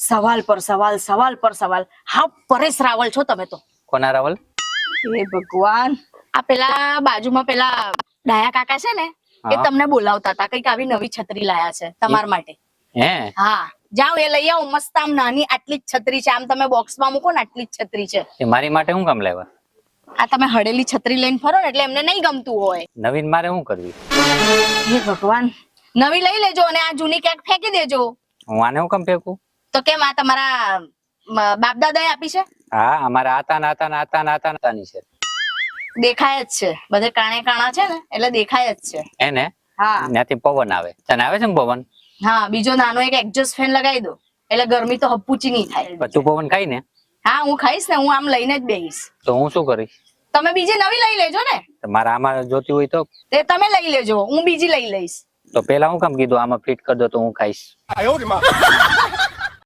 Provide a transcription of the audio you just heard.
સવાલ પર સવાલ, સવાલ પર સવાલ. હા, પરેશ રાવલ છો તમે તો. કોના રાવલ? એ ભગવાન, આ પેલા બાજુમાં પેલા ડાયા કાકા છે ને, એ હા. તમને બોલાવતા હતા, કઈક આવી નવી છત્રી લાયા છે તમારા માટે. હે? હા, જાઓ એ લઈ આવો. મસ્ત આમ નાની આટલી જ છત્રી છે, આમ તમે બોક્સમાં મૂકો ને આટલી જ છત્રી છે. એ મારી માટે શું કામ લાવ્યા? આ તમે હડેલી છત્રી લઈને ફરો ને એટલે એમને નહીં ગમતું હોય. નવીન મારે શું કરવી? હે ભગવાન, નવી લઈ લેજો અને આ જૂની ક્યાંક ફેંકી દેજો. હું આને શું કામ ફેંકું? તો કેમ, આ તમારા બાપ દાદાએ આપી છે? હા, અમારા આતાની છે. દેખાય જ છે, બધે કાણે કાણા છે ને એટલે દેખાય જ છે. એને હા ત્યાંથી પવન આવે. તને આવે છે ને પવન? હા, બીજો નાનો એક એક્ઝોસ્ટ ફેન લગાવી દો એટલે ગરમી તો હપુચી નહીં થાય. તું પવન ખાઈ ને હા, હું ખાઈશ ને, હું આમ લઈને જ બેહીશ. તો હું શું કરીશ? તમે બીજી નવી લઈ લેજો ને. મારા આમાં જોતી હોય તો તે તમે લઈ લેજો, હું બીજી લઈ લઈશ. પેલા હું કામ કીધું આમાં ફિટ કરી દો તો હું ખાઈશ?